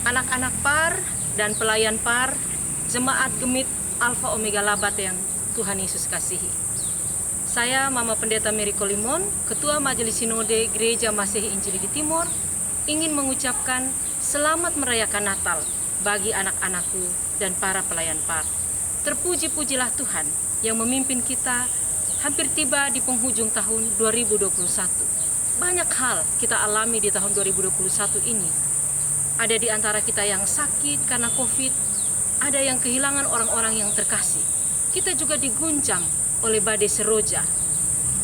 anak-anak PAR dan pelayan PAR, Jemaat Gemit Alpha Omega Labat yang Tuhan Yesus kasihi. Saya Mama Pendeta Mary Kolimon, Ketua Majelis Sinode Gereja Masehi Injili di Timor, ingin mengucapkan selamat merayakan Natal bagi anak-anakku dan para pelayan PAR. Terpuji-pujilah Tuhan yang memimpin kita hampir tiba di penghujung tahun 2021. Banyak hal kita alami di tahun 2021 ini. Ada di antara kita yang sakit karena COVID, ada yang kehilangan orang-orang yang terkasih. Kita juga diguncang oleh badai seroja.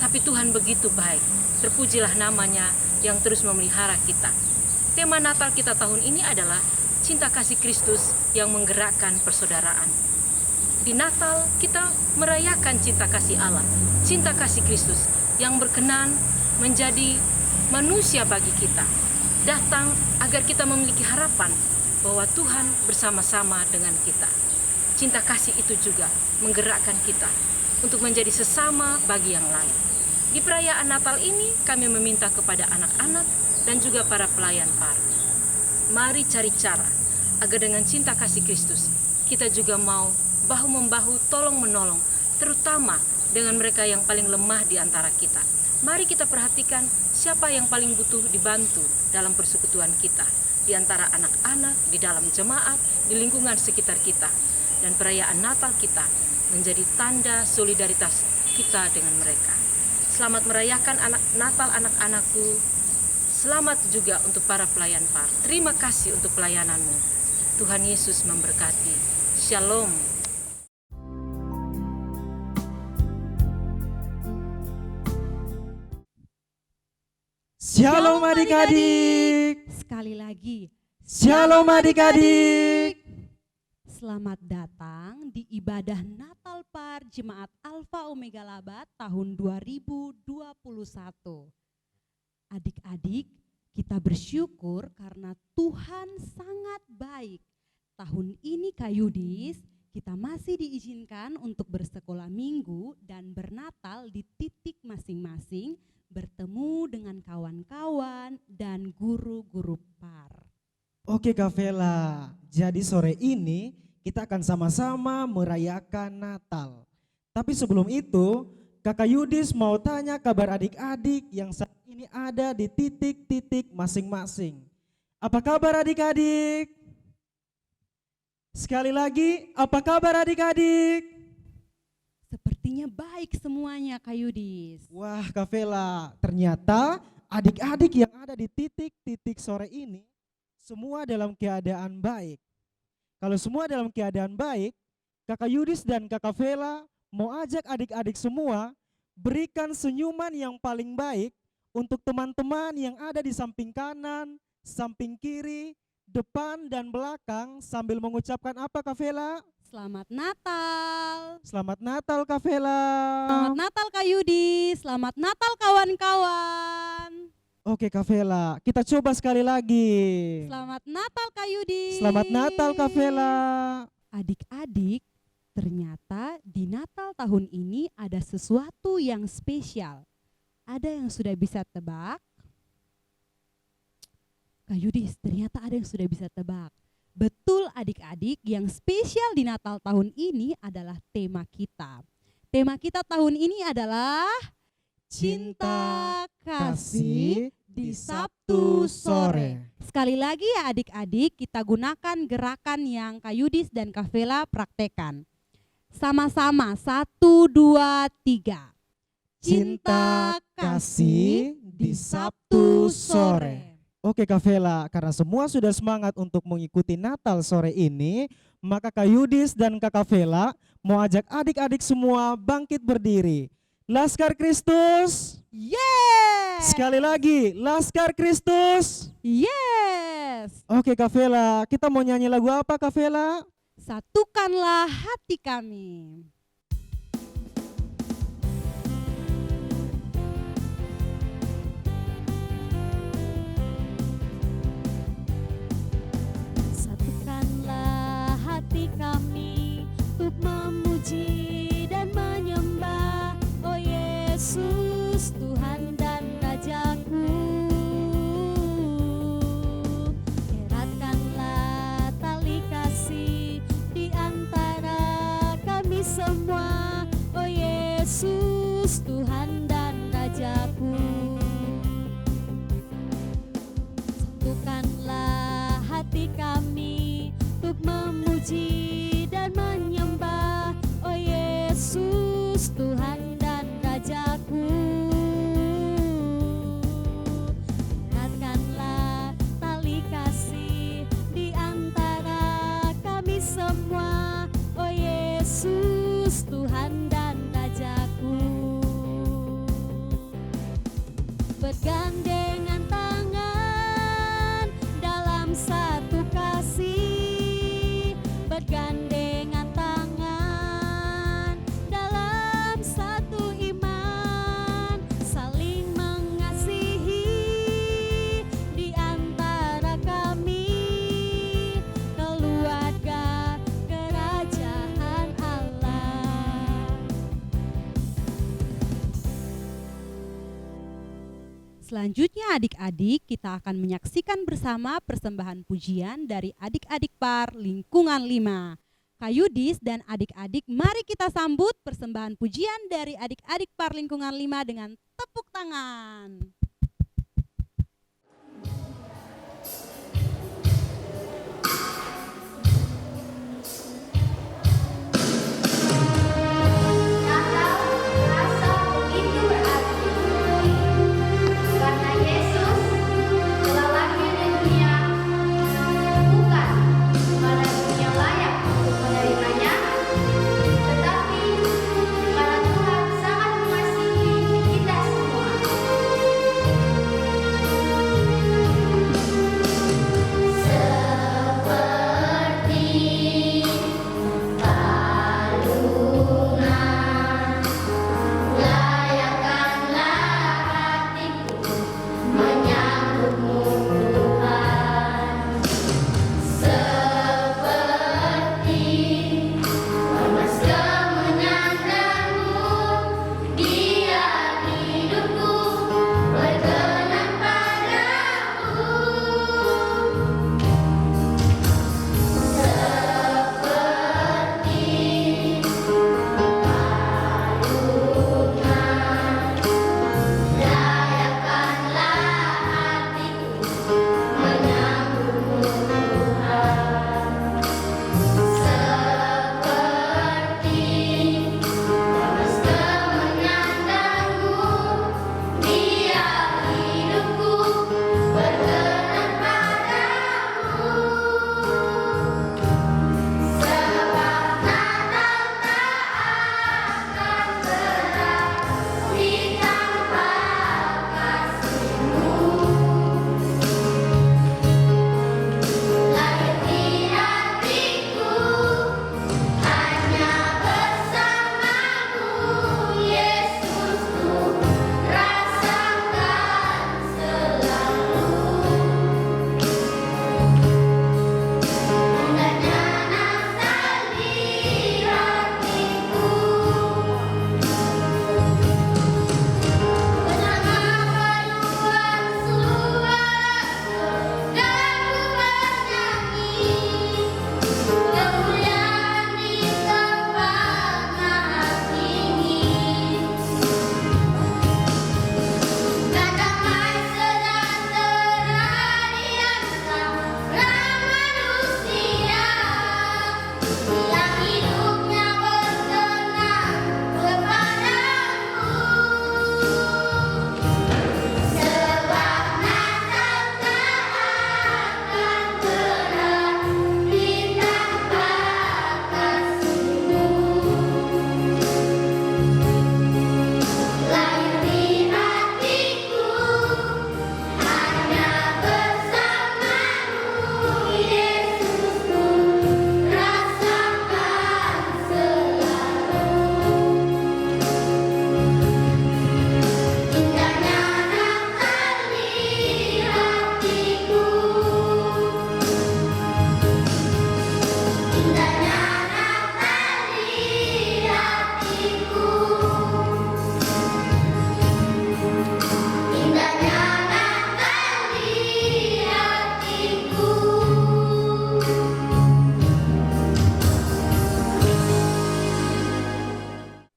Tapi Tuhan begitu baik. Terpujilah namanya yang terus memelihara kita. Tema Natal kita tahun ini adalah cinta kasih Kristus yang menggerakkan persaudaraan. Di Natal kita merayakan cinta kasih Allah, cinta kasih Kristus yang berkenan menjadi manusia bagi kita. Datang agar kita memiliki harapan bahwa Tuhan bersama-sama dengan kita. Cinta kasih itu juga menggerakkan kita untuk menjadi sesama bagi yang lain. Di perayaan Natal ini kami meminta kepada anak-anak dan juga para pelayan PAR. Mari cari cara agar dengan cinta kasih Kristus kita juga mau bahu-membahu tolong-menolong, terutama dengan mereka yang paling lemah di antara kita. Mari kita perhatikan siapa yang paling butuh dibantu dalam persekutuan kita, di antara anak-anak, di dalam jemaat, di lingkungan sekitar kita. Dan perayaan Natal kita menjadi tanda solidaritas kita dengan mereka. Selamat merayakan Natal anak-anakku. Selamat juga untuk para pelayan PAR. Terima kasih untuk pelayananmu. Tuhan Yesus memberkati. Shalom. Shalom adik-adik. Sekali lagi, Shalom adik-adik. selamat datang di ibadah Natal PAR Jemaat Alpha Omega Labat tahun 2021. Adik-adik, kita bersyukur karena Tuhan sangat baik. Tahun ini Kak Yudis, kita masih diizinkan untuk bersekolah minggu dan bernatal di titik masing-masing, bertemu dengan kawan-kawan dan guru-guru PAR. Oke Kak Vela, jadi sore ini kita akan sama-sama merayakan Natal. Tapi sebelum itu, Kakak Yudis mau tanya kabar adik-adik yang saat ini ada di titik-titik masing-masing. Apa kabar adik-adik? Sekali lagi, apa kabar adik-adik? Sepertinya baik semuanya Kak Yudis. Wah Kak Vela, ternyata adik-adik yang ada di titik-titik sore ini semua dalam keadaan baik. Kalau semua dalam keadaan baik, Kakak Yudis dan Kakak Vela mau ajak adik-adik semua berikan senyuman yang paling baik untuk teman-teman yang ada di samping kanan, samping kiri, depan dan belakang sambil mengucapkan apa Kak Vela? Selamat Natal. Selamat Natal Kak Vela. Selamat Natal Kak Yudis. Selamat Natal kawan-kawan. Oke Kak Vela, kita coba sekali lagi. Selamat Natal Kak Yudis. Selamat Natal Kak Vela. Adik-adik, ternyata di Natal tahun ini ada sesuatu yang spesial. Ada yang sudah bisa tebak? Kak Yudis, ternyata ada yang sudah bisa tebak. Betul adik-adik, yang spesial di Natal tahun ini adalah tema kita. Tema kita tahun ini adalah Cinta Kasih di Sabtu Sore. Sekali lagi ya adik-adik, kita gunakan gerakan yang Kak Yudis dan Kak Vela praktekan. Sama-sama, 1, 2, 3. Cinta kasih di Sabtu sore. Oke Kak Vela, karena semua sudah semangat untuk mengikuti Natal sore ini, maka Kak Yudis dan Kak Vela mau ajak adik-adik semua bangkit berdiri. Laskar Kristus. Yes! Sekali lagi, Laskar Kristus. Yes! Oke Kak Vela, kita mau nyanyi lagu apa Kak Vela? Satukanlah hati kami. Satukanlah hati kami untuk memuji dan menyembah, oh Yesus Tuhan dan Rajaku. Eratkanlah Satukanlah hati kami untuk memuji dan menyembah, oh Yesus Tuhan dan Rajaku. Eratkanlah tali kasih di antara kami semua, oh Yesus Tuhan dan Rajaku. Bergandengan tangan dalam satu kasih, bergandengan tangan dalam satu iman, saling mengasihi di antara kami, keluarga kerajaan Allah. Selanjutnya adik-adik, kita akan menyaksikan bersama persembahan pujian dari adik-adik PAR Lingkungan 5. Kak Yudis dan adik-adik, mari kita sambut persembahan pujian dari adik-adik PAR Lingkungan 5 dengan tepuk tangan. Natal terasa begitu berarti, karena Yesus telah lahir di dunia, bukan karena dunia layak untuk menerimanya, tetapi karena Tuhan sangat mengasihi kita semua.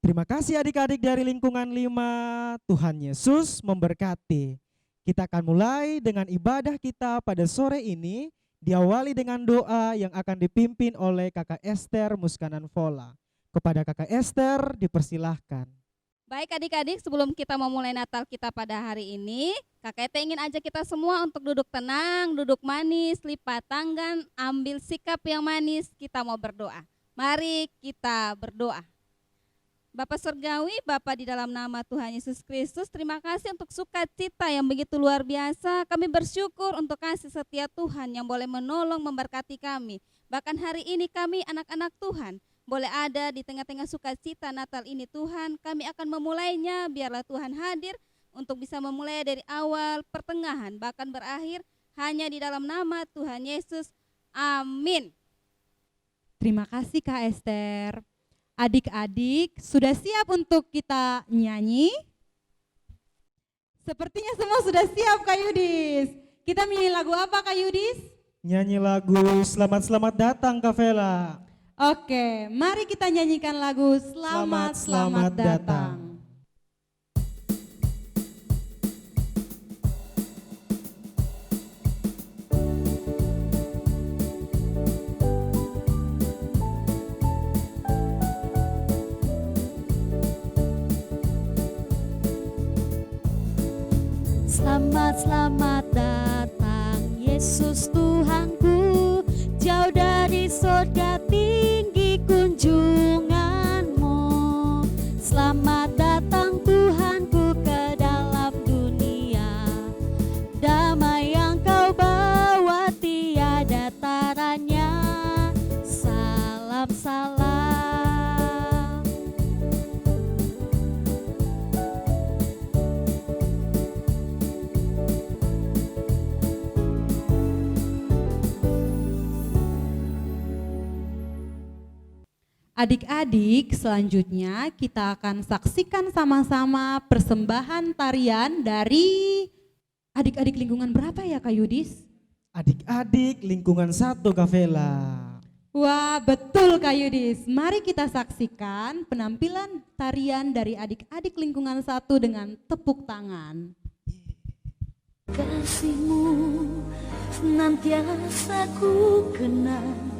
Terima kasih adik-adik dari Lingkungan 5. Tuhan Yesus memberkati. Kita akan mulai dengan ibadah kita pada sore ini, diawali dengan doa yang akan dipimpin oleh Kakak Esther Muskanan Vola. Kepada Kakak Esther dipersilahkan. Baik adik-adik, sebelum kita memulai Natal kita pada hari ini, Kakak Ete ingin ajak kita semua untuk duduk tenang, duduk manis, lipat tangan, ambil sikap yang manis, kita mau berdoa. Mari kita berdoa. Bapa Surgawi, Bapa di dalam nama Tuhan Yesus Kristus, terima kasih untuk sukacita yang begitu luar biasa. Kami bersyukur untuk kasih setia Tuhan yang boleh menolong memberkati kami. Bahkan hari ini kami anak-anak Tuhan boleh ada di tengah-tengah sukacita Natal ini Tuhan. Kami akan memulainya, biarlah Tuhan hadir untuk bisa memulai dari awal, pertengahan, bahkan berakhir hanya di dalam nama Tuhan Yesus. Amin. Terima kasih Kak Esther. Adik-adik sudah siap untuk kita nyanyi? Sepertinya semua sudah siap Kak Yudis. Kita nyanyi lagu apa Kak Yudis? Nyanyi lagu Selamat Datang Kak Vela. Oke, mari kita nyanyikan lagu Selamat Datang. Selamat datang Yesus Tuhanku, jauh dari surga tinggi kunjunganmu. Selamat datang Tuhanku ke dalam dunia, damai yang kau bawa tiada taranya. Salam salam. Adik-adik, selanjutnya kita akan saksikan sama-sama persembahan tarian dari adik-adik lingkungan berapa ya Kak Yudis? Adik-adik lingkungan 1 Kak Vela. Wah, betul Kak Yudis. Mari kita saksikan penampilan tarian dari adik-adik lingkungan 1 dengan tepuk tangan. Kasih-Mu senantiasa ku kenang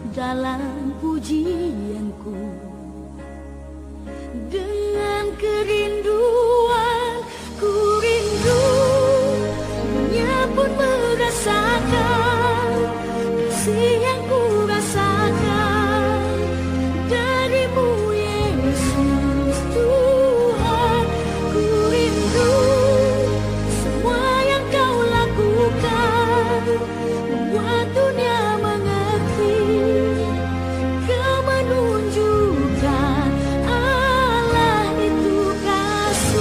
dalam pujianku, dengan kerinduan ku rindu, dunia pun merasakan kasih yang ku rasakan darimu Yesus Tuhan. Ku rindu semua yang kau lakukan, membuat dunia mengerti. Kau menunjukkan Allah itu kasih.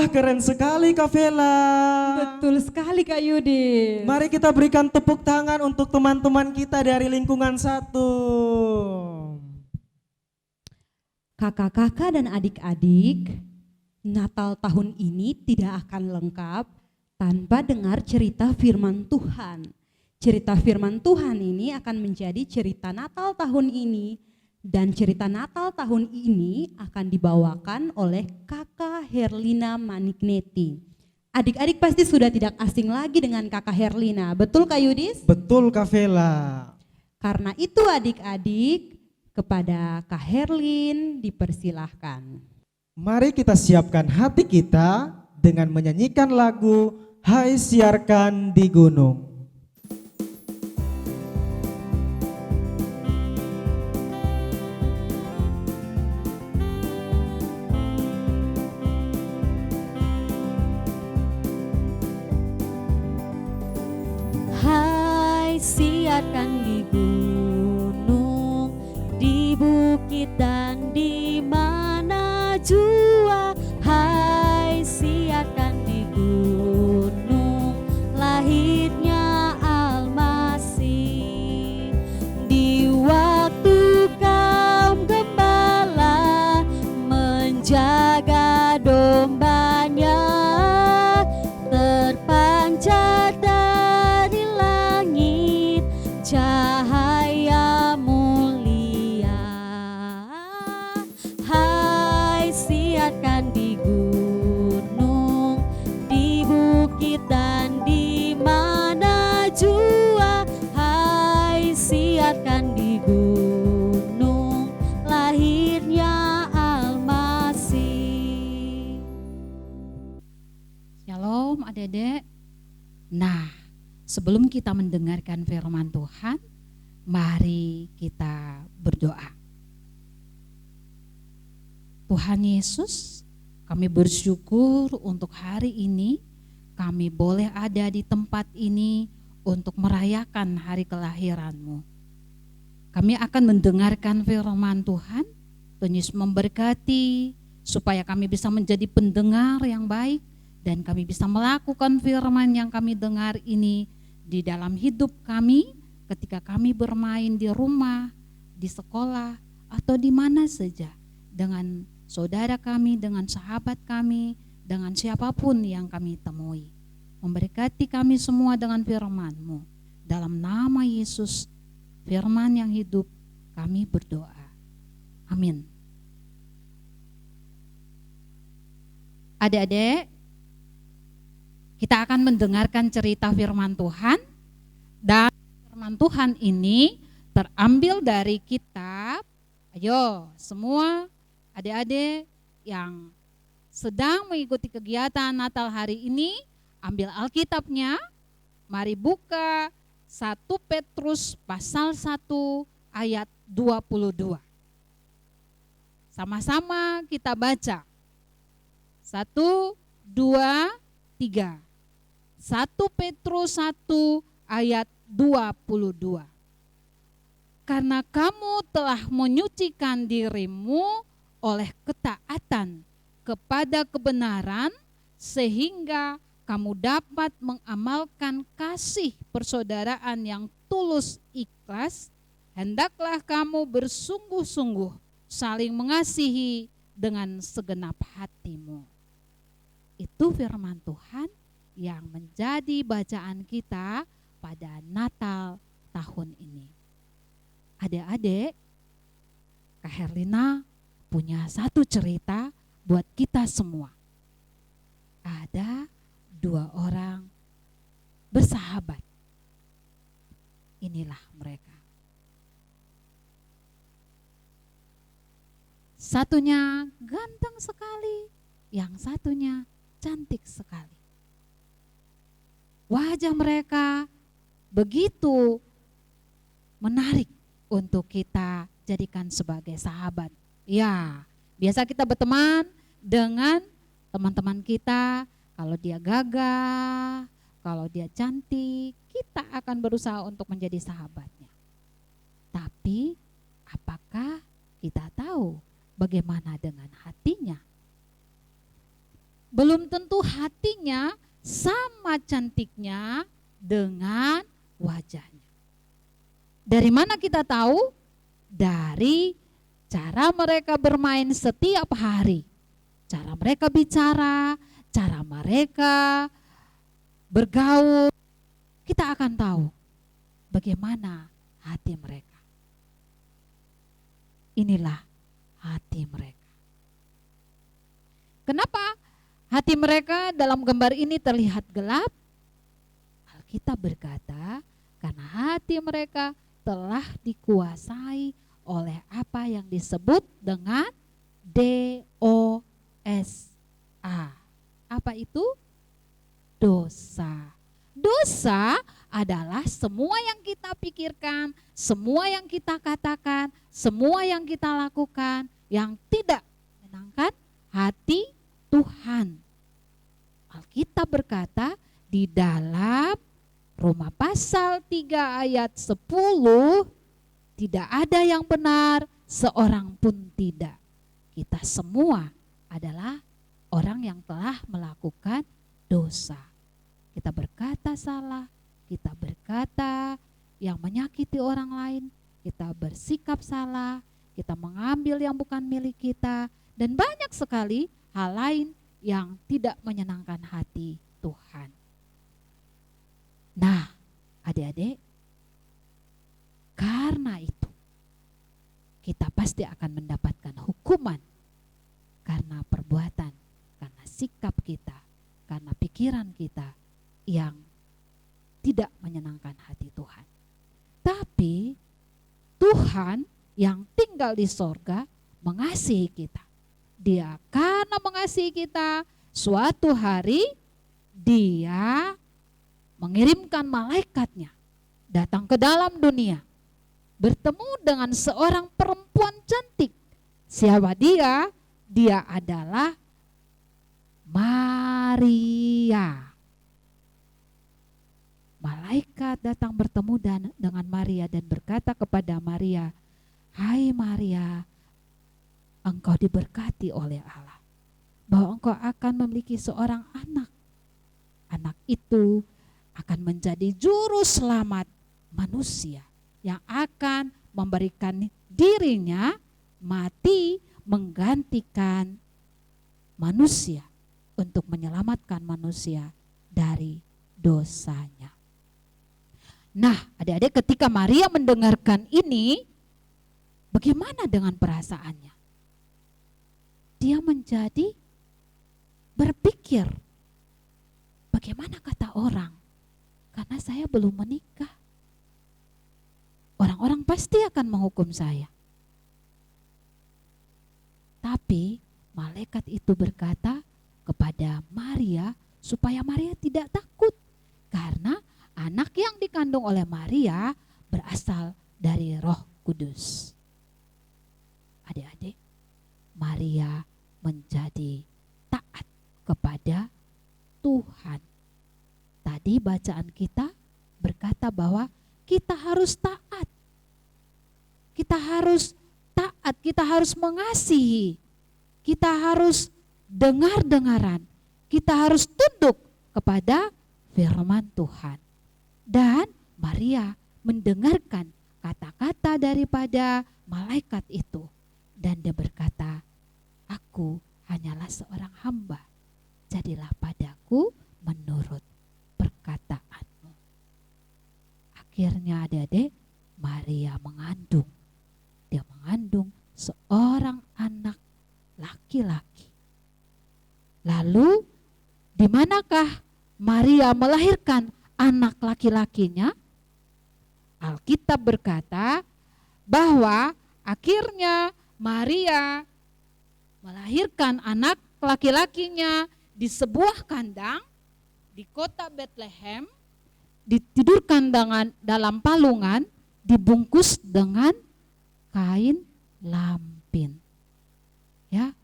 Wah, keren sekali Kak Vela. Betul sekali Kak Yudis. Mari kita berikan tepuk tangan untuk teman-teman kita dari lingkungan 1. Kakak-kakak dan adik-adik, Natal tahun ini tidak akan lengkap tanpa dengar cerita firman Tuhan. Cerita firman Tuhan ini akan menjadi cerita Natal tahun ini, dan cerita Natal tahun ini akan dibawakan oleh Kakak Herlina Manigneti. Adik-adik pasti sudah tidak asing lagi dengan Kakak Herlina, betul Kak Yudis? Betul Kak Vela. Karena itu adik-adik, kepada Kak Herlin dipersilahkan. Mari kita siapkan hati kita dengan menyanyikan lagu Hai Siarkan di Gunung. Hai siarkan di gunung, di bukit dan di mana jua. Hai siarkan di gunung, lahirnya Almasih. Di waktu kaum gembala menjaga dombanya, terpancar dari langit cahaya mulia. Hai siarkan di gunung, di bukit dan di mana jua. Hai siarkan di gunung, lahirnya Almasih. Shalom adik-adik. Nah, sebelum kita mendengarkan firman Tuhan, mari kita berdoa. Tuhan Yesus, kami bersyukur untuk hari ini kami boleh ada di tempat ini untuk merayakan hari kelahiran-Mu. Kami akan mendengarkan firman Tuhan, Tuhan Yesus memberkati supaya kami bisa menjadi pendengar yang baik dan kami bisa melakukan firman yang kami dengar ini di dalam hidup kami ketika kami bermain di rumah, di sekolah, atau di mana saja dengan saudara kami, dengan sahabat kami, dengan siapapun yang kami temui. Memberkati kami semua dengan firman-Mu. Dalam nama Yesus, firman yang hidup, kami berdoa. Amin. Adik-adik, kita akan mendengarkan cerita firman Tuhan, dan firman Tuhan ini terambil dari kitab, ayo semua adik-adik yang sedang mengikuti kegiatan Natal hari ini, ambil Alkitabnya, mari buka 1 Petrus pasal 1 ayat 22. Sama-sama kita baca. 1, 2, 3. 1 Petrus 1 ayat 22. Karena kamu telah menyucikan dirimu oleh ketaatan kepada kebenaran, sehingga kamu dapat mengamalkan kasih persaudaraan yang tulus ikhlas. Hendaklah kamu bersungguh-sungguh saling mengasihi dengan segenap hatimu. Itu firman Tuhan yang menjadi bacaan kita pada Natal tahun ini. Adik-adik, Kak Herlina punya satu cerita buat kita semua. Ada 2 orang bersahabat. Inilah mereka. Satunya ganteng sekali, yang satunya cantik sekali. Wajah mereka begitu menarik untuk kita jadikan sebagai sahabat. Ya, biasa kita berteman dengan teman-teman kita, kalau dia gagah, kalau dia cantik, kita akan berusaha untuk menjadi sahabatnya. Tapi apakah kita tahu bagaimana dengan hatinya? belum tentu hatinya sama cantiknya dengan wajahnya. Dari mana kita tahu? Dari cara mereka bermain setiap hari, cara mereka bicara, cara mereka bergaul, kita akan tahu bagaimana hati mereka. Inilah hati mereka. Kenapa hati mereka dalam gambar ini terlihat gelap? Alkitab berkata, karena hati mereka telah dikuasai oleh apa yang disebut dengan dosa. Apa itu? Dosa. Dosa adalah semua yang kita pikirkan, semua yang kita katakan, semua yang kita lakukan yang tidak menyenangkan hati Tuhan. Alkitab berkata di dalam Roma pasal 3 ayat 10, tidak ada yang benar, seorang pun tidak. Kita semua adalah orang yang telah melakukan dosa. Kita berkata salah, kita berkata yang menyakiti orang lain, kita bersikap salah, kita mengambil yang bukan milik kita, dan banyak sekali hal lain yang tidak menyenangkan hati Tuhan. Nah, adik-adik, karena itu kita pasti akan mendapatkan hukuman karena perbuatan, karena sikap kita, karena pikiran kita yang tidak menyenangkan hati Tuhan. Tapi Tuhan yang tinggal di sorga mengasihi kita. Dia karena mengasihi kita, suatu hari Dia mengirimkan malaikatnya datang ke dalam dunia, bertemu dengan seorang perempuan cantik. Siapa dia? Dia adalah Maria. Malaikat datang bertemu dengan Maria dan berkata kepada Maria, "Hai Maria, engkau diberkati oleh Allah, bahwa engkau akan memiliki seorang anak. Anak itu akan menjadi juru selamat manusia yang akan memberikan dirinya mati menggantikan manusia untuk menyelamatkan manusia dari dosanya." Nah, adik-adik, ketika Maria mendengarkan ini, bagaimana dengan perasaannya? Dia menjadi berpikir, bagaimana kata orang? Karena saya belum menikah. Orang-orang pasti akan menghukum saya. Tapi malaikat itu berkata kepada Maria supaya Maria tidak takut. Karena anak yang dikandung oleh Maria berasal dari Roh Kudus. Adik-adik, Maria menjadi taat kepada Tuhan. Tadi bacaan kita berkata bahwa kita harus taat. Kita harus taat, kita harus mengasihi. Kita harus dengar-dengaran. Kita harus tunduk kepada firman Tuhan. Dan Maria mendengarkan kata-kata daripada malaikat itu. Dan dia berkata, "Aku hanyalah seorang hamba. Jadilah padaku menurut perkataanmu." Akhirnya adik-adik, Maria mengandung. Dia mengandung seorang anak laki-laki. Lalu di manakah Maria melahirkan anak laki-lakinya? Alkitab berkata bahwa akhirnya Maria melahirkan anak laki-lakinya di sebuah kandang di kota Bethlehem, ditidurkan dalam palungan, dibungkus dengan kain lampin. Ya,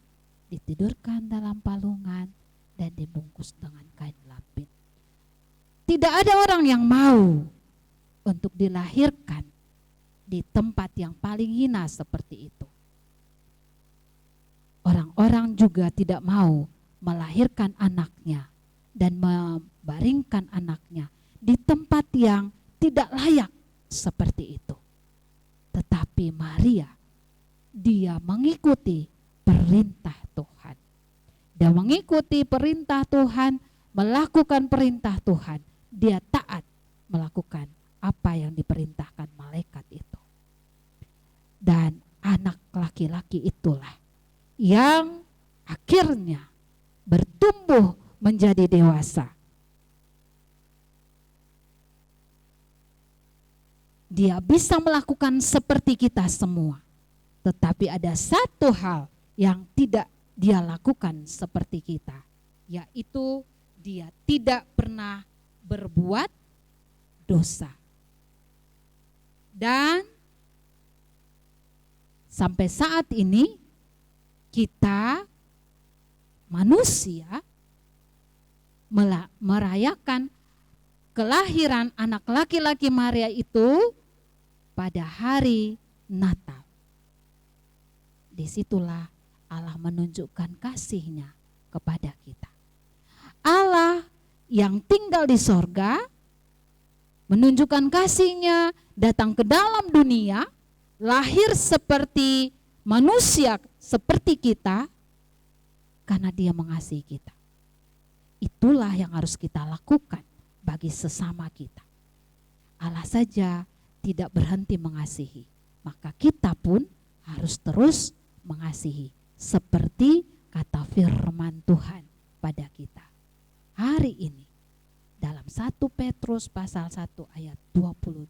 ditidurkan dalam palungan dan dibungkus dengan kain lampin. Tidak ada orang yang mau untuk dilahirkan di tempat yang paling hina seperti itu. Orang-orang juga tidak mau melahirkan anaknya dan membaringkan anaknya di tempat yang tidak layak seperti itu. Tetapi Maria, dia mengikuti perintah Tuhan. Dia mengikuti perintah Tuhan, melakukan perintah Tuhan. Dia taat melakukan apa yang diperintahkan malaikat itu. Dan anak laki-laki itulah yang akhirnya bertumbuh menjadi dewasa. Dia bisa melakukan seperti kita semua. Tetapi ada satu hal yang tidak dia lakukan seperti kita, yaitu dia tidak pernah berbuat dosa. Dan sampai saat ini kita manusia merayakan kelahiran anak laki-laki Maria itu pada hari Natal. Disitulah Allah menunjukkan kasih-Nya kepada kita. Allah yang tinggal di sorga menunjukkan kasih-Nya datang ke dalam dunia, lahir seperti manusia seperti kita karena Dia mengasihi kita. Itulah yang harus kita lakukan bagi sesama kita. Allah saja tidak berhenti mengasihi, maka kita pun harus terus mengasihi seperti kata firman Tuhan pada kita hari ini dalam 1 Petrus pasal 1 ayat 22.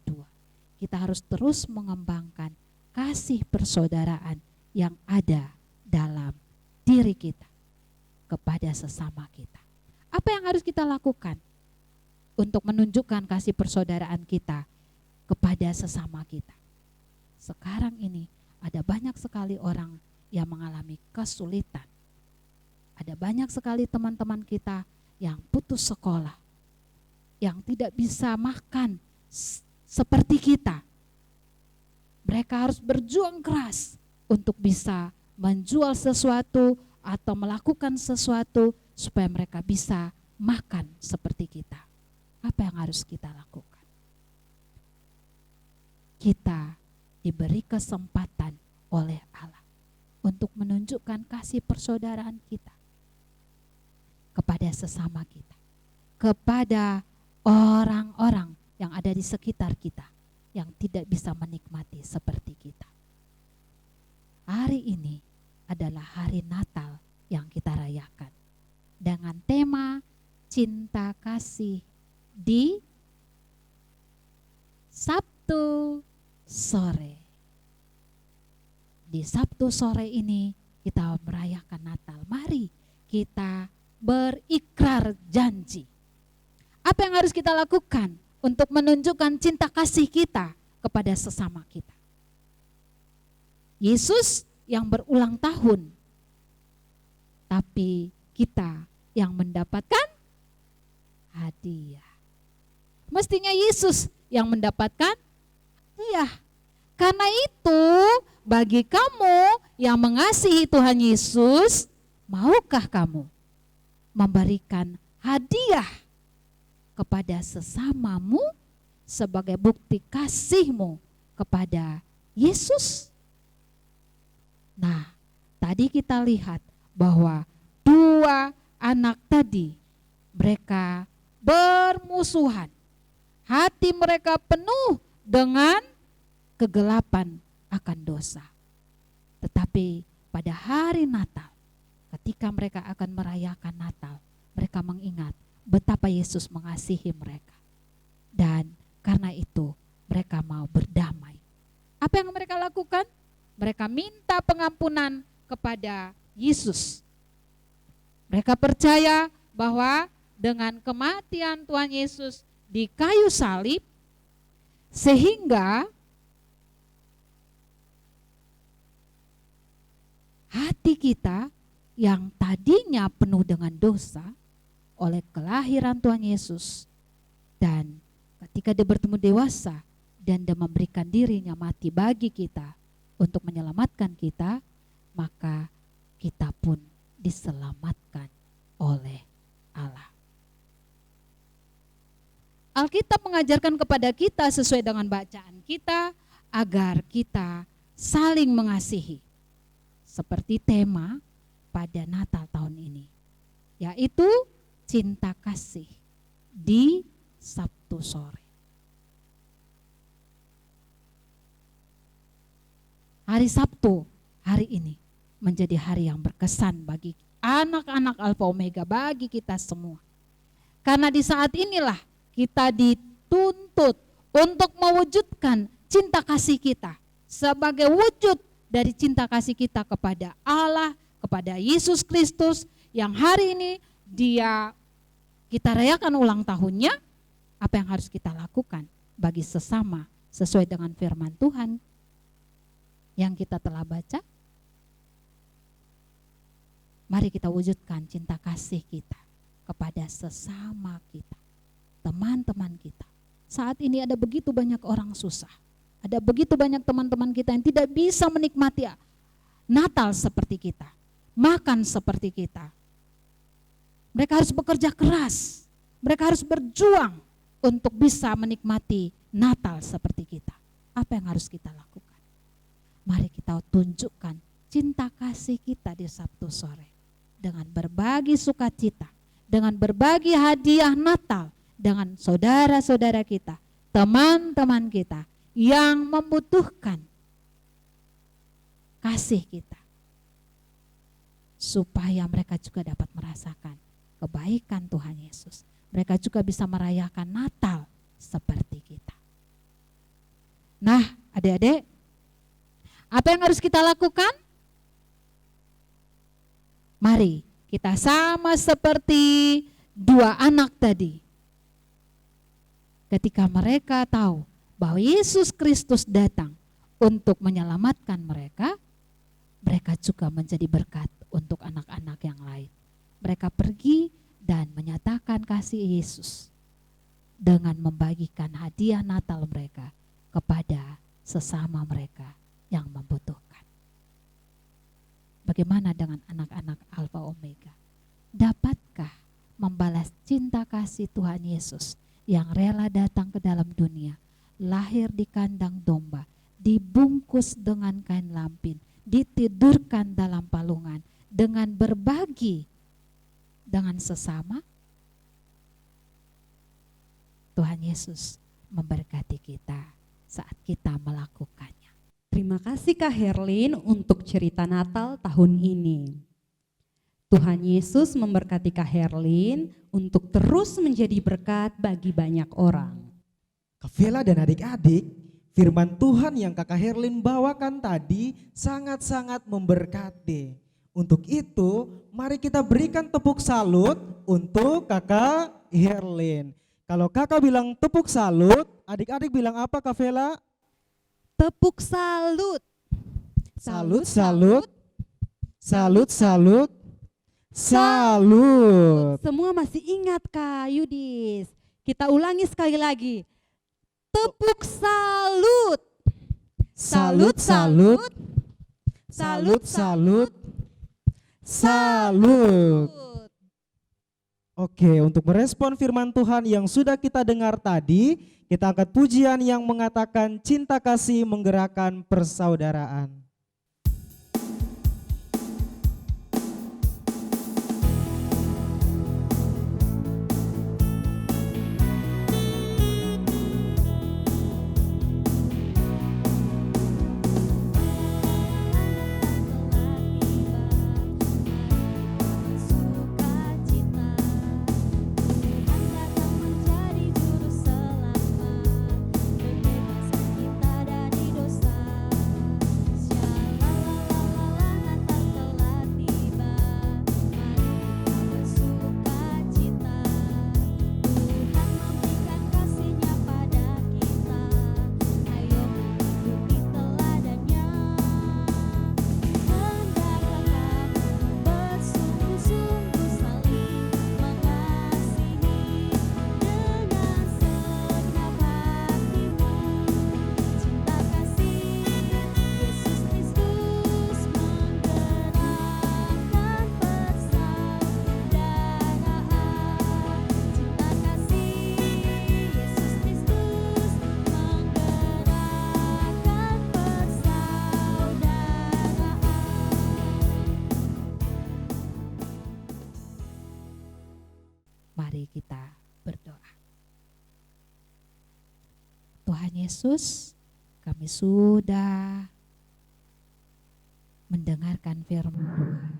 Kita harus terus mengembangkan kasih persaudaraan yang ada dalam diri kita kepada sesama kita. Apa yang harus kita lakukan untuk menunjukkan kasih persaudaraan kita kepada sesama kita? Sekarang ini ada banyak sekali orang yang mengalami kesulitan. Ada banyak sekali teman-teman kita yang putus sekolah, yang tidak bisa makan seperti kita. Mereka harus berjuang keras untuk bisa menjual sesuatu atau melakukan sesuatu supaya mereka bisa makan seperti kita. Apa yang harus kita lakukan? Kita diberi kesempatan oleh Allah untuk menunjukkan kasih persaudaraan kita kepada sesama kita, kepada orang-orang yang ada di sekitar kita yang tidak bisa menikmati seperti kita. Hari ini adalah hari Natal yang kita rayakan dengan tema cinta kasih di Sabtu sore. Di Sabtu sore ini kita merayakan Natal. Mari kita berikrar janji. Apa yang harus kita lakukan untuk menunjukkan cinta kasih kita kepada sesama kita? Yesus yang berulang tahun, tapi kita yang mendapatkan hadiah. Mestinya Yesus yang mendapatkan hadiah. Karena itu bagi kamu yang mengasihi Tuhan Yesus, maukah kamu memberikan hadiah kepada sesamamu sebagai bukti kasihmu kepada Yesus? Nah, tadi kita lihat bahwa dua anak tadi mereka bermusuhan. Hati mereka penuh dengan kegelapan akan dosa. Tetapi pada hari Natal, ketika mereka akan merayakan Natal, mereka mengingat betapa Yesus mengasihi mereka. Dan karena itu mereka mau berdamai. Apa yang mereka lakukan? Mereka minta pengampunan kepada Yesus. Mereka percaya bahwa dengan kematian Tuhan Yesus di kayu salib, sehingga hati kita yang tadinya penuh dengan dosa oleh kelahiran Tuhan Yesus, dan ketika dia bertemu dewasa dan dia memberikan dirinya mati bagi kita untuk menyelamatkan kita, maka kita pun diselamatkan oleh Allah. Alkitab mengajarkan kepada kita sesuai dengan bacaan kita agar kita saling mengasihi. Seperti tema pada Natal tahun ini, yaitu cinta kasih di Sabtu sore. Hari Sabtu hari ini menjadi hari yang berkesan bagi anak-anak Alfa Omega, bagi kita semua. Karena di saat inilah kita dituntut untuk mewujudkan cinta kasih kita sebagai wujud dari cinta kasih kita kepada Allah, kepada Yesus Kristus yang hari ini kita rayakan ulang tahunnya. Apa yang harus kita lakukan bagi sesama sesuai dengan firman Tuhan yang kita telah baca? Mari kita wujudkan cinta kasih kita kepada sesama kita, teman-teman kita. Saat ini ada begitu banyak orang susah. Ada begitu banyak teman-teman kita yang tidak bisa menikmati Natal seperti kita, makan seperti kita. Mereka harus bekerja keras, mereka harus berjuang untuk bisa menikmati Natal seperti kita. Apa yang harus kita lakukan? Mari kita tunjukkan cinta kasih kita di Sabtu sore dengan berbagi sukacita, dengan berbagi hadiah Natal dengan saudara-saudara kita, teman-teman kita yang membutuhkan kasih kita, supaya mereka juga dapat merasakan kebaikan Tuhan Yesus. Mereka juga bisa merayakan Natal seperti kita. Nah, adik-adik, apa yang harus kita lakukan? Mari kita sama seperti dua anak tadi. Ketika mereka tahu bahwa Yesus Kristus datang untuk menyelamatkan mereka, mereka juga menjadi berkat untuk anak-anak yang lain. Mereka pergi dan menyatakan kasih Yesus dengan membagikan hadiah Natal mereka kepada sesama mereka yang membutuhkan. Bagaimana dengan anak-anak Alfa Omega? Dapatkah membalas cinta kasih Tuhan Yesus yang rela datang ke dalam dunia, lahir di kandang domba, dibungkus dengan kain lampin, ditidurkan dalam palungan, dengan berbagi dengan sesama? Tuhan Yesus memberkati kita saat kita melakukannya. Terima kasih Kak Herlin untuk cerita Natal tahun ini. Tuhan Yesus memberkati Kak Herlin untuk terus menjadi berkat bagi banyak orang. Kak Vela dan adik-adik, firman Tuhan yang Kakak Herlin bawakan tadi sangat-sangat memberkati. Untuk itu, mari kita berikan tepuk salut untuk Kakak Herlin. Kalau kakak bilang tepuk salut, adik-adik bilang apa Kak Vela? Tepuk salut. Salut, salut, salut, salut, salut. Semua masih ingat Kak Yudis? Kita ulangi sekali lagi. Tepuk salut. Salut, salut, salut, salut, salut. Oke, untuk merespon firman Tuhan yang sudah kita dengar tadi, kita angkat pujian yang mengatakan cinta kasih menggerakkan persaudaraan. Siapa Yesus, kami sudah mendengarkan firman Tuhan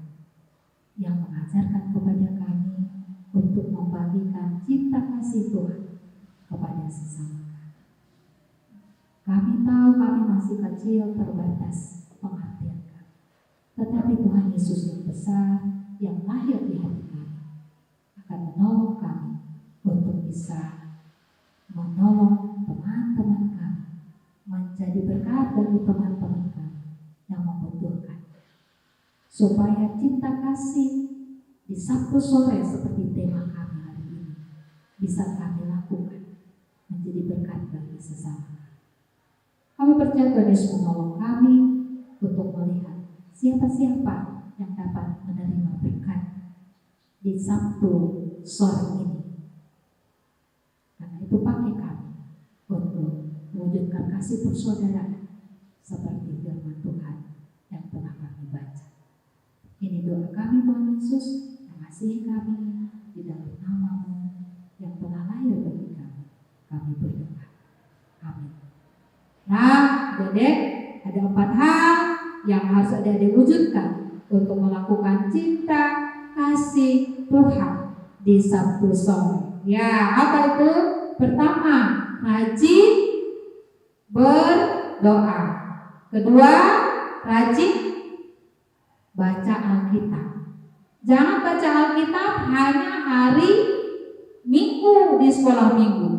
yang mengajarkan kepada kami untuk membagikan cinta kasih Tuhan kepada sesama. Kami tahu kami masih kecil, terbatas pengertian kami. Tetapi Tuhan Yesus yang besar, yang lahir di hati kami, akan menolong kami untuk bisa menolong teman-teman kami, menjadi berkat bagi teman-teman kami yang membutuhkan. Supaya cinta kasih di Sabtu sore seperti tema kami hari ini bisa kami lakukan menjadi berkat bagi sesama. Kami percaya Tuhan Yesus menolong kami untuk melihat siapa-siapa yang dapat menerima berkat di Sabtu sore ini. Karena itu pakai kami untuk mewujudkan kasih persaudaraan seperti firman Tuhan yang telah kami baca. Ini doa kami Tuhan Yesus, mengasihi kami di dalam nama-Mu yang telah lahir bagi kami. Kami berdoa. Amin. Nah, Dedek, ada 4 hal yang harus Dedek wujudkan untuk melakukan cinta kasih Tuhan di Sabtu sore. Ya, apa itu? Pertama, rajin berdoa. Kedua, rajin baca Alkitab. Jangan baca Alkitab hanya hari Minggu di sekolah minggu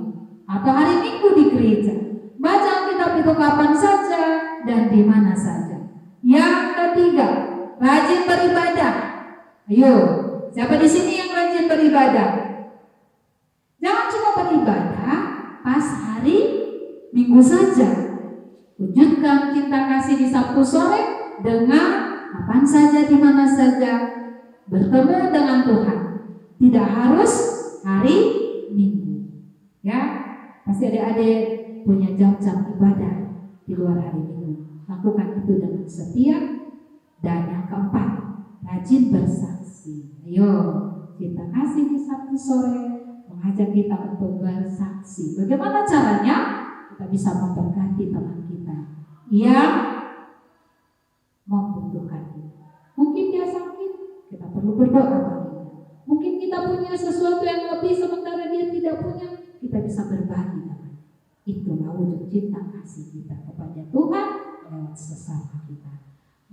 atau hari Minggu di gereja. Baca Alkitab itu kapan saja dan di mana saja. Yang ketiga, rajin beribadah. Ayo, siapa di sini yang rajin beribadah? Jangan cuma beribadah pas hari Minggu saja. Wujudkan cinta kasih di Sabtu sore dengan kapan saja, di mana saja bertemu dengan Tuhan. Tidak harus hari Minggu. Ya, pasti adik-adik punya jam-jam ibadah di luar hari Minggu. Lakukan itu dengan setia. Dan yang keempat, rajin bersaksi. Ayo, cinta kasih di Sabtu sore mengajak kita untuk bersaksi. Bagaimana caranya? Kita bisa memberkati teman kita yang membutuhkan. Mungkin dia sakit, kita perlu berdoa baginya. Mungkin kita punya sesuatu yang lebih sementara dia tidak punya, kita bisa berbagi dengan. Itulah wujud cinta kasih kita kepada Tuhan lewat sesama kita.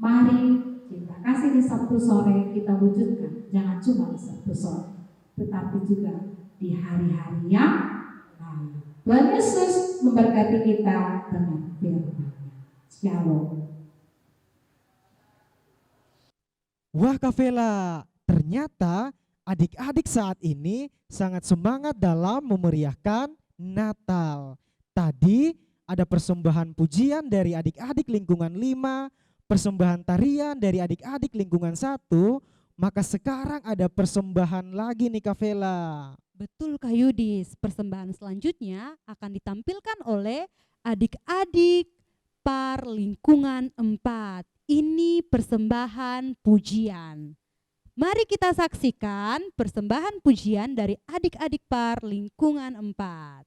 Mari cinta kasih di Sabtu sore kita wujudkan, jangan cuma di Sabtu sore, tetapi juga di hari-hari yang lain. Tuhan Yesus memberkati kita dengan firman-Nya. Shalom. Wah Kak Vela, ternyata adik-adik saat ini sangat semangat dalam memeriahkan Natal. Tadi ada persembahan pujian dari adik-adik lingkungan 5, persembahan tarian dari adik-adik lingkungan 1, maka sekarang ada persembahan lagi nih Kak Vela. Betul Kak Yudis, persembahan selanjutnya akan ditampilkan oleh adik-adik par lingkungan 4. Ini persembahan pujian. Mari kita saksikan persembahan pujian dari adik-adik par lingkungan 4.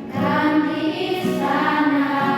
Dan di sana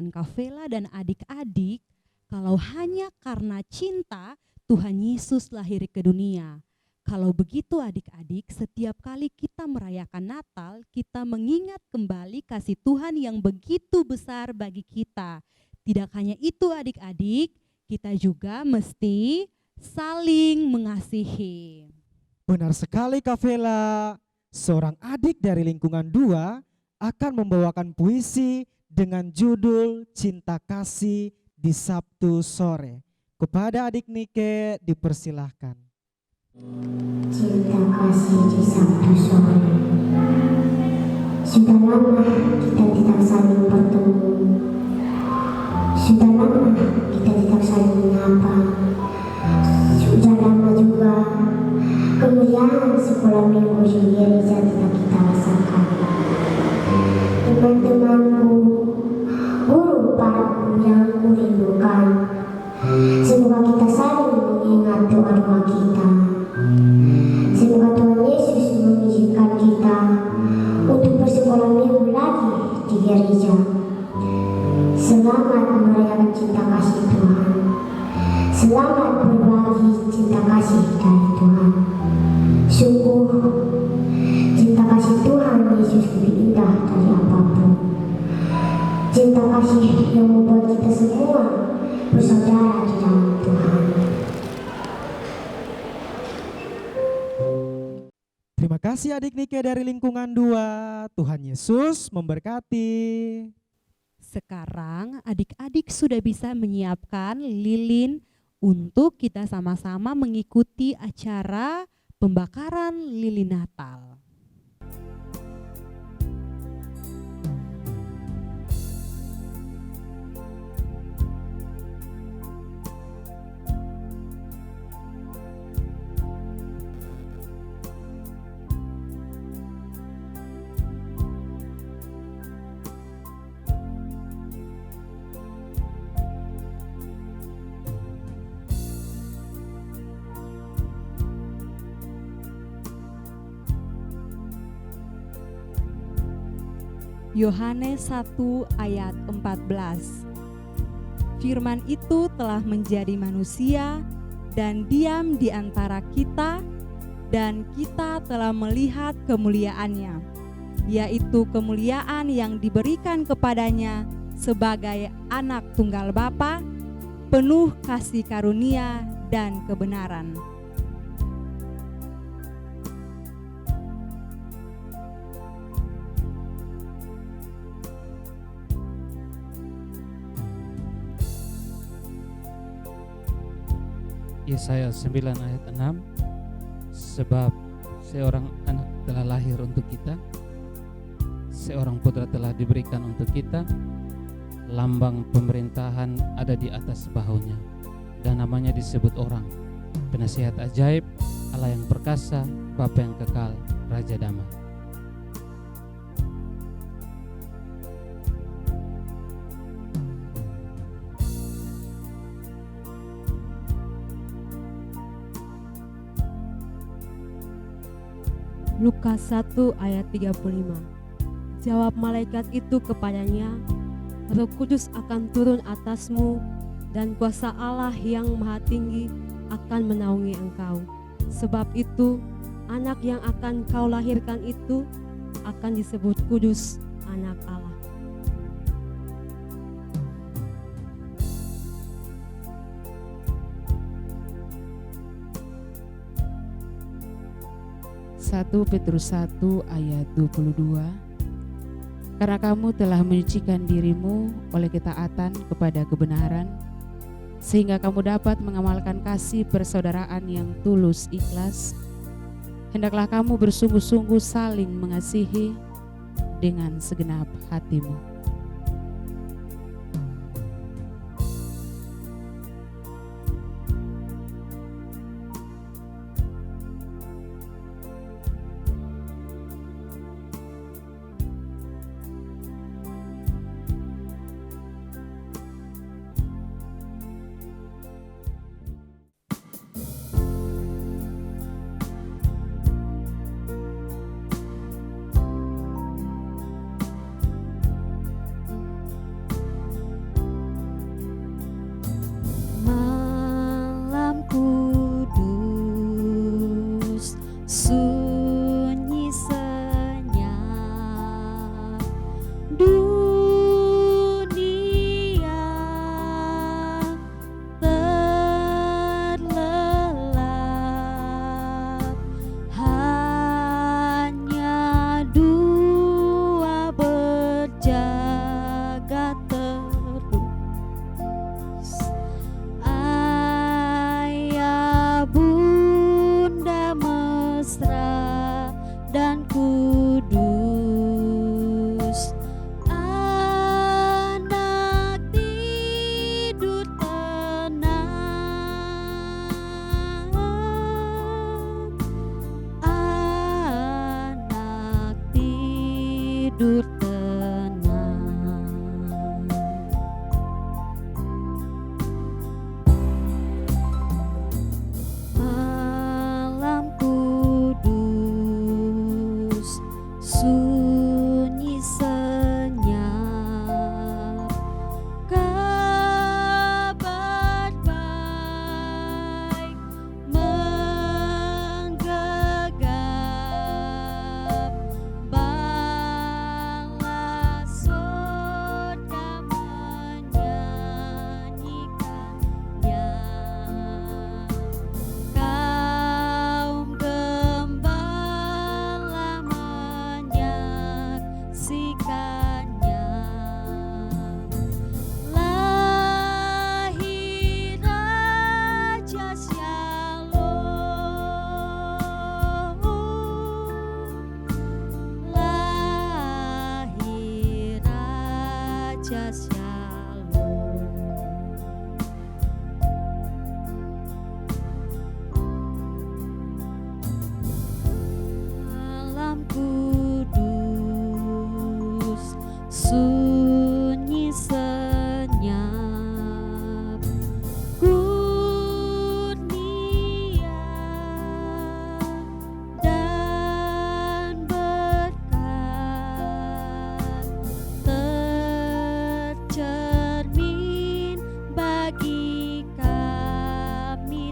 mengingatkan Kak Vela dan adik-adik kalau hanya karena cinta Tuhan Yesus lahir ke dunia. Kalau begitu adik-adik, setiap kali kita merayakan Natal, kita mengingat kembali kasih Tuhan yang begitu besar bagi kita. Tidak hanya itu adik-adik, kita juga mesti saling mengasihi. Benar sekali Kak Vela. Seorang adik dari lingkungan 2 akan membawakan puisi dengan judul Cinta Kasih di Sabtu Sore. Kepada adik Nike dipersilahkan. Cinta kasih di Sabtu sore. Sudah lama kita tidak saling bertemu. Sudah lama kita tidak saling menyapa. Sudah lama juga kemuliaan sekolah minggu di gereja tidak kita rasakan. Teman-temanku, guru padaku yang kurindukan, semoga kita saling mengingat doa-doa kita. Semoga Tuhan Yesus mengizinkan kita untuk bersekolah minggu lagi di gereja. Selamat merayakan cinta kasih Tuhan. Selamat berbagi cinta kasih dari Tuhan. Sungguh cinta kasih Tuhan Yesus lebih indah dari apapun. Cinta kasih yang membuat kita semua bersaudara di dalam Tuhan. Terima kasih adik Nike dari lingkungan 2. Tuhan Yesus memberkati. Sekarang adik-adik sudah bisa menyiapkan lilin untuk kita sama-sama mengikuti acara pembakaran lilin Natal. Yohanes 1 ayat 14. Firman itu telah menjadi manusia dan diam di antara kita, dan kita telah melihat kemuliaannya, yaitu kemuliaan yang diberikan kepadanya sebagai anak tunggal Bapa, penuh kasih karunia dan kebenaran. Yesaya 9 ayat 6, sebab seorang anak telah lahir untuk kita, seorang putra telah diberikan untuk kita, lambang pemerintahan ada di atas bahunya, dan namanya disebut orang, penasihat ajaib, Allah yang perkasa, Bapa yang kekal, Raja damai. Lukas 1 ayat 35. Jawab malaikat itu kepadanya, Roh Kudus akan turun atasmu dan kuasa Allah yang Maha Tinggi akan menaungi engkau. Sebab itu anak yang akan kau lahirkan itu akan disebut kudus, anak Allah. Petrus 1 ayat 22. Karena kamu telah menyucikan dirimu oleh ketaatan kepada kebenaran, sehingga kamu dapat mengamalkan kasih persaudaraan yang tulus ikhlas, hendaklah kamu bersungguh-sungguh saling mengasihi dengan segenap hatimu. sunyi senyap dunia terlelap, hanya dua berjaga terus, ayah bunda mesra dan kudus, anak tidur tenang, anak tidur tenang. Malam kudus, sunyi senyap, kabar baik menggegap, bala sorga menyanyikannya. Kaum gembala menyaksikannya. Lahir Raja Shalom, lahir Raja Shalom. Malam kudus, sunyi senyap, kurnia dan berkat tercermin bagi kami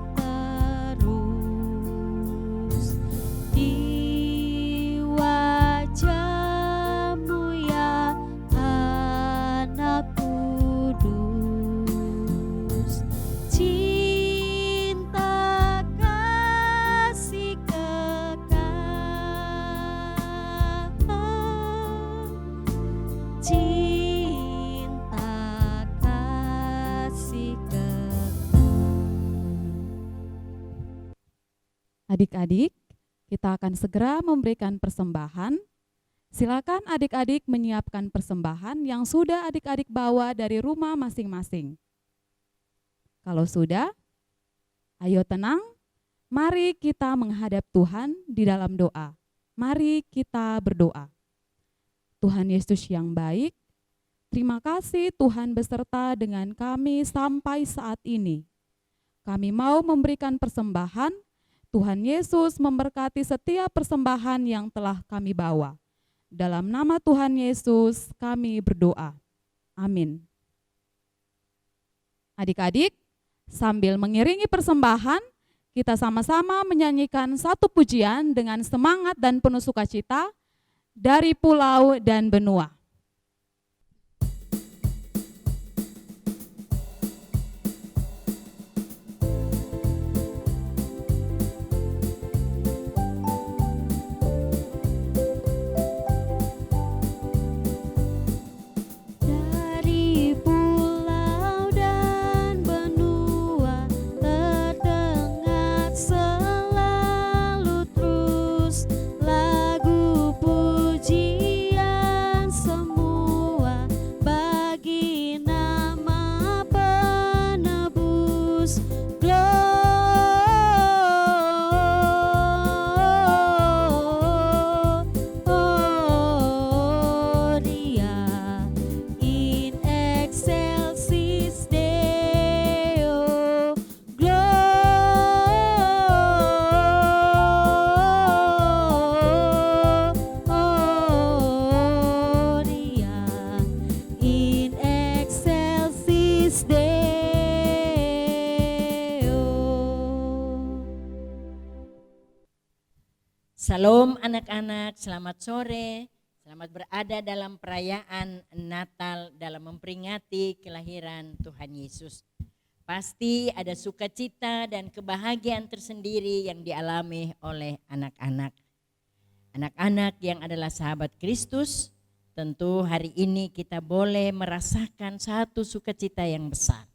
terus di wajah-Mu ya anak kudus, cinta kasih kekal, cinta kasih kekal. Adik-adik, kita akan segera memberikan persembahan. Silakan adik-adik menyiapkan persembahan yang sudah adik-adik bawa dari rumah masing-masing. Kalau sudah, ayo tenang, mari kita menghadap Tuhan di dalam doa. Mari kita berdoa. Tuhan Yesus yang baik, terima kasih Tuhan beserta dengan kami sampai saat ini. Kami mau memberikan persembahan. Tuhan Yesus memberkati setiap persembahan yang telah kami bawa. Dalam nama Tuhan Yesus kami berdoa. Amin. Adik-adik, sambil mengiringi persembahan, kita sama-sama menyanyikan satu pujian dengan semangat dan penuh sukacita dari pulau dan benua. Dari pulau dan benua terdengar selalu terus lagu pujian Salam anak-anak, selamat sore. Selamat berada dalam perayaan Natal dalam memperingati kelahiran Tuhan Yesus. Pasti ada sukacita dan kebahagiaan tersendiri yang dialami oleh anak-anak. Anak-anak yang adalah sahabat Kristus, tentu hari ini kita boleh merasakan satu sukacita yang besar.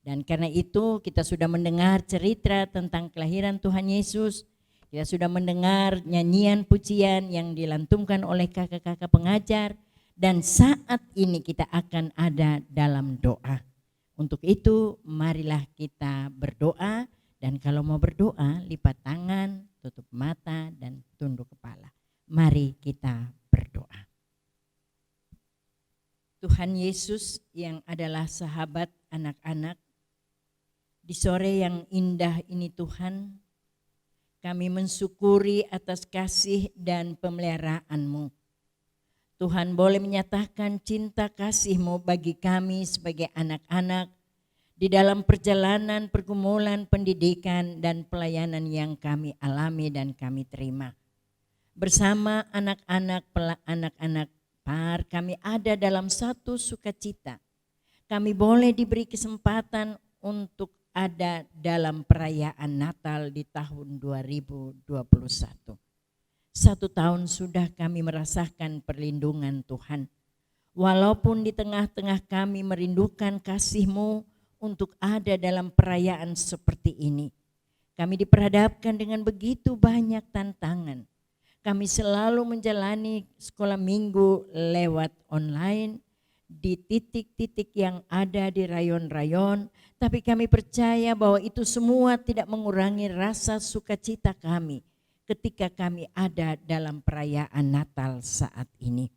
Dan karena itu kita sudah mendengar cerita tentang kelahiran Tuhan Yesus. Kita sudah mendengar nyanyian pujian yang dilantunkan oleh kakak-kakak pengajar. Dan saat ini kita akan ada dalam doa. Untuk itu marilah kita berdoa. Dan kalau mau berdoa lipat tangan, tutup mata dan tunduk kepala. Mari kita berdoa. Tuhan Yesus yang adalah sahabat anak-anak. Di sore yang indah ini Tuhan, kami mensyukuri atas kasih dan pemeliharaan-Mu. Tuhan boleh menyatakan cinta kasih-Mu bagi kami sebagai anak-anak di dalam perjalanan pergumulan pendidikan dan pelayanan yang kami alami dan kami terima. Bersama anak-anak PAR kami ada dalam satu sukacita. Kami boleh diberi kesempatan untuk ada dalam perayaan Natal di tahun 2021. 1 tahun sudah kami merasakan perlindungan Tuhan. Walaupun di tengah-tengah kami merindukan kasih-Mu untuk ada dalam perayaan seperti ini. Kami diperhadapkan dengan begitu banyak tantangan. Kami selalu menjalani sekolah minggu lewat online di titik-titik yang ada di rayon-rayon, tapi kami percaya bahwa itu semua tidak mengurangi rasa sukacita kami ketika kami ada dalam perayaan Natal saat ini.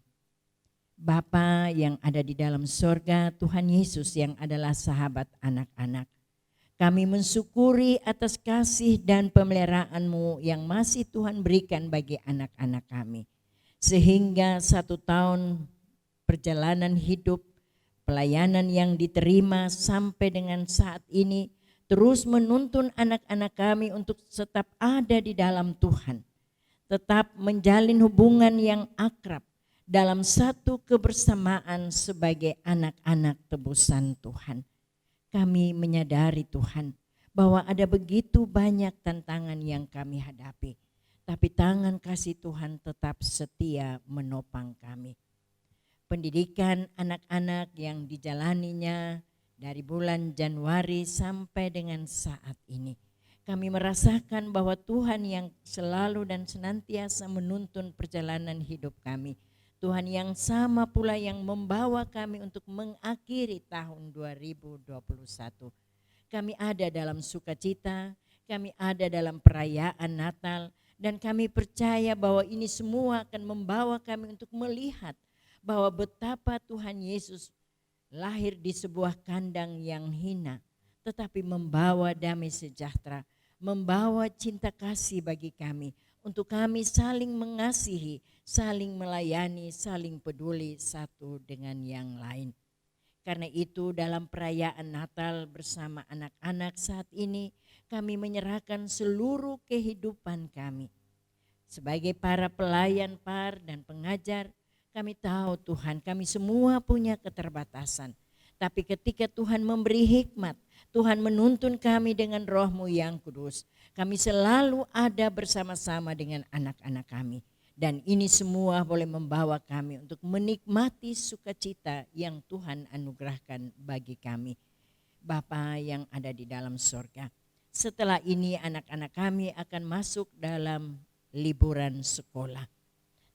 Bapa yang ada di dalam sorga, Tuhan Yesus yang adalah sahabat anak-anak. Kami mensyukuri atas kasih dan pemeliharaan-Mu yang masih Tuhan berikan bagi anak-anak kami. Sehingga 1 tahun perjalanan hidup, pelayanan yang diterima sampai dengan saat ini terus menuntun anak-anak kami untuk tetap ada di dalam Tuhan. Tetap menjalin hubungan yang akrab dalam satu kebersamaan sebagai anak-anak tebusan Tuhan. Kami menyadari Tuhan bahwa ada begitu banyak tantangan yang kami hadapi. Tapi tangan kasih Tuhan tetap setia menopang kami. Pendidikan anak-anak yang dijalaninya dari bulan Januari sampai dengan saat ini. Kami merasakan bahwa Tuhan yang selalu dan senantiasa menuntun perjalanan hidup kami. Tuhan yang sama pula yang membawa kami untuk mengakhiri tahun 2021. Kami ada dalam sukacita, kami ada dalam perayaan Natal, dan kami percaya bahwa ini semua akan membawa kami untuk melihat bahwa betapa Tuhan Yesus lahir di sebuah kandang yang hina, tetapi membawa damai sejahtera, membawa cinta kasih bagi kami, untuk kami saling mengasihi, saling melayani, saling peduli satu dengan yang lain. Karena itu dalam perayaan Natal bersama anak-anak saat ini, kami menyerahkan seluruh kehidupan kami. Sebagai para pelayan PAR dan pengajar, kami tahu Tuhan, kami semua punya keterbatasan. Tapi ketika Tuhan memberi hikmat, Tuhan menuntun kami dengan Roh-Mu yang kudus. Kami selalu ada bersama-sama dengan anak-anak kami. Dan ini semua boleh membawa kami untuk menikmati sukacita yang Tuhan anugerahkan bagi kami. Bapa yang ada di dalam sorga. Setelah ini anak-anak kami akan masuk dalam liburan sekolah.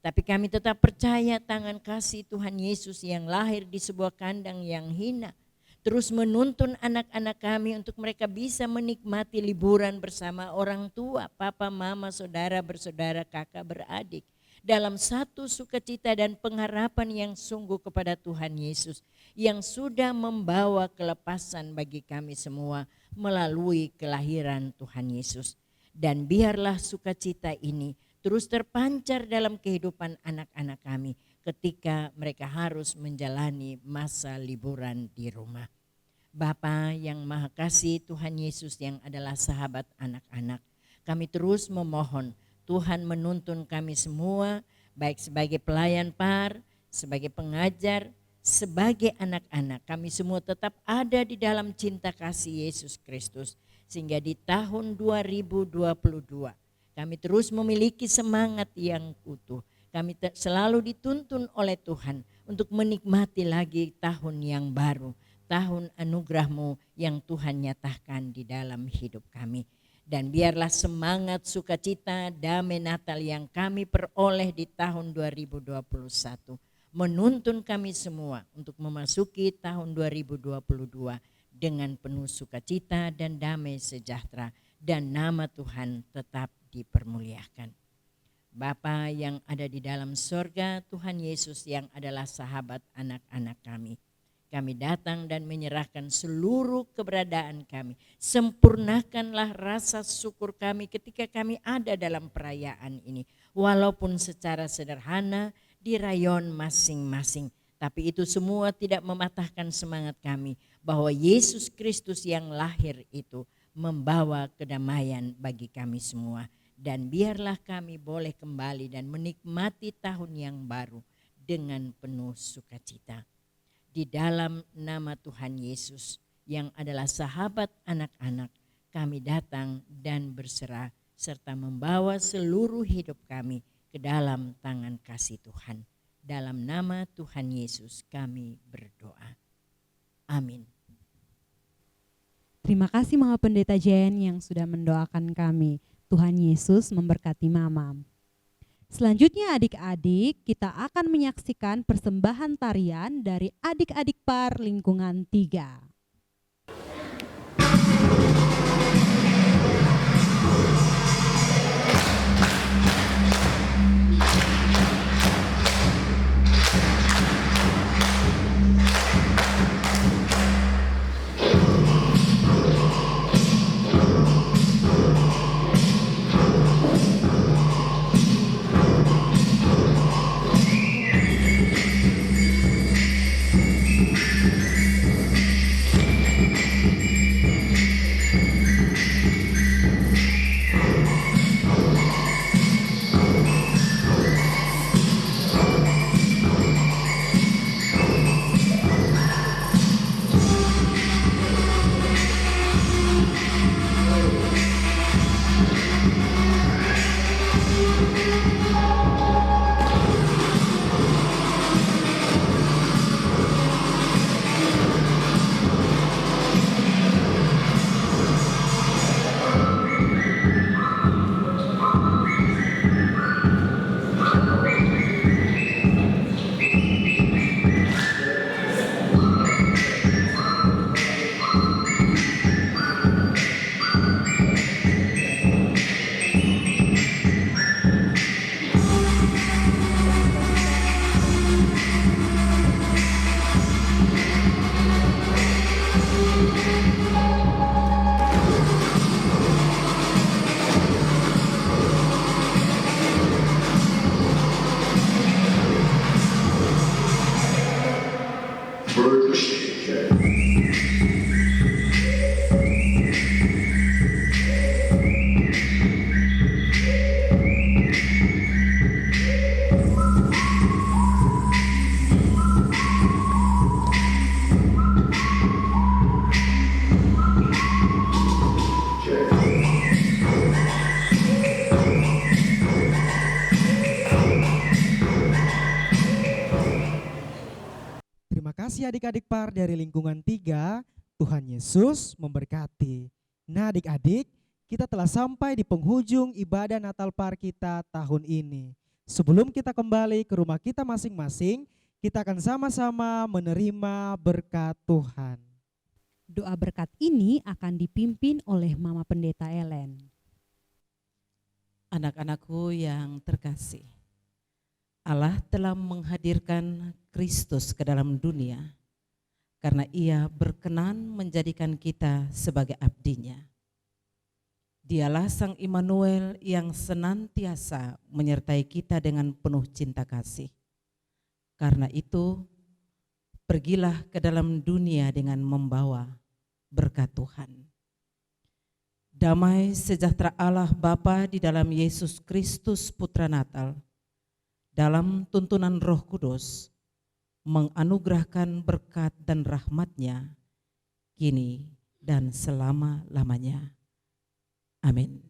Tapi kami tetap percaya tangan kasih Tuhan Yesus yang lahir di sebuah kandang yang hina terus menuntun anak-anak kami untuk mereka bisa menikmati liburan bersama orang tua, papa, mama, saudara, bersaudara, kakak, beradik. Dalam satu sukacita dan pengharapan yang sungguh kepada Tuhan Yesus yang sudah membawa kelepasan bagi kami semua melalui kelahiran Tuhan Yesus. Dan biarlah sukacita ini terus terpancar dalam kehidupan anak-anak kami ketika mereka harus menjalani masa liburan di rumah. Bapa yang Maha Kasih, Tuhan Yesus yang adalah sahabat anak-anak, kami terus memohon Tuhan menuntun kami semua, baik sebagai pelayan PAR, sebagai pengajar, sebagai anak-anak, kami semua tetap ada di dalam cinta kasih Yesus Kristus. Sehingga di tahun 2022 kami terus memiliki semangat yang utuh. Kami selalu dituntun oleh Tuhan untuk menikmati lagi tahun yang baru, tahun anugerah-Mu yang Tuhan nyatakan di dalam hidup kami. Dan biarlah semangat, sukacita, damai Natal yang kami peroleh di tahun 2021 menuntun kami semua untuk memasuki tahun 2022 dengan penuh sukacita dan damai sejahtera, dan nama Tuhan tetap dipermuliakan. Bapa yang ada di dalam sorga, Tuhan Yesus yang adalah sahabat anak-anak kami. Kami datang dan menyerahkan seluruh keberadaan kami. Sempurnakanlah rasa syukur kami ketika kami ada dalam perayaan ini. Walaupun secara sederhana di rayon masing-masing. Tapi itu semua tidak mematahkan semangat kami bahwa Yesus Kristus yang lahir itu membawa kedamaian bagi kami semua. Dan biarlah kami boleh kembali dan menikmati tahun yang baru dengan penuh sukacita. Di dalam nama Tuhan Yesus yang adalah sahabat anak-anak, kami datang dan berserah serta membawa seluruh hidup kami ke dalam tangan kasih Tuhan. Dalam nama Tuhan Yesus kami berdoa. Amin. Terima kasih Mama Pendeta Jen yang sudah mendoakan kami. Tuhan Yesus memberkati Mama. Selanjutnya adik-adik, kita akan menyaksikan persembahan tarian dari adik-adik PAR lingkungan 3. Terima kasih adik-adik PAR dari lingkungan 3. Tuhan Yesus memberkati. Nah adik-adik, kita telah sampai di penghujung ibadah Natal PAR kita tahun ini. Sebelum kita kembali ke rumah kita masing-masing, kita akan sama-sama menerima berkat Tuhan. Doa berkat ini akan dipimpin oleh Mama Pendeta Ellen. Anak-anakku yang terkasih, Allah telah menghadirkan Kristus ke dalam dunia karena Ia berkenan menjadikan kita sebagai abdinya. Dialah Sang Immanuel yang senantiasa menyertai kita dengan penuh cinta kasih. Karena itu, pergilah ke dalam dunia dengan membawa berkat Tuhan. Damai sejahtera Allah Bapa di dalam Yesus Kristus Putra Natal, dalam tuntunan Roh Kudus, menganugerahkan berkat dan rahmat-Nya kini dan selama-lamanya. Amin.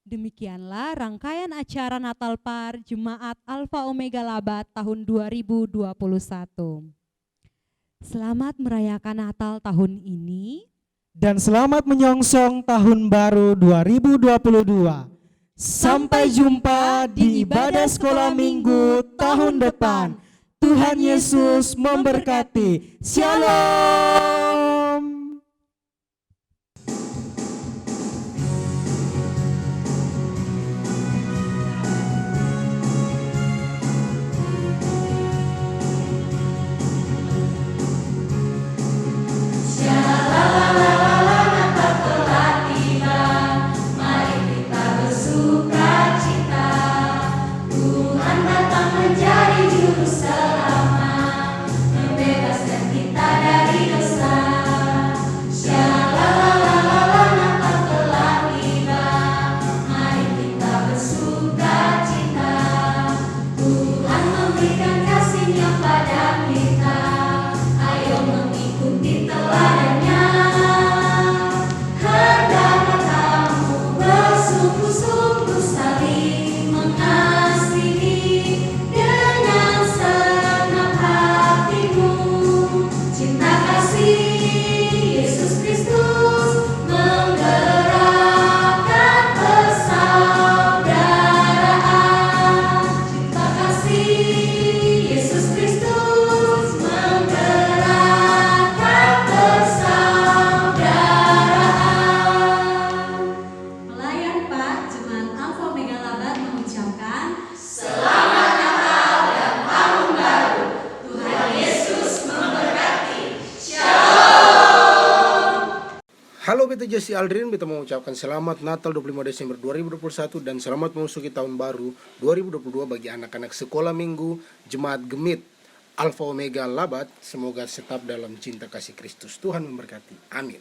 Demikianlah rangkaian acara Natal Par Jemaat Alpha Omega Labat tahun 2021. Selamat merayakan Natal tahun ini. Dan selamat menyongsong tahun baru 2022. Sampai jumpa di ibadah sekolah minggu tahun depan. Tuhan Yesus memberkati. Shalom. Halo, beta Jesse Aldrin, beta mengucapkan selamat Natal 25 Desember 2021 dan selamat memasuki tahun baru 2022 bagi anak-anak sekolah minggu Jemaat Gemit Alpha Omega Labat. Semoga tetap dalam cinta kasih Kristus. Tuhan memberkati. Amin.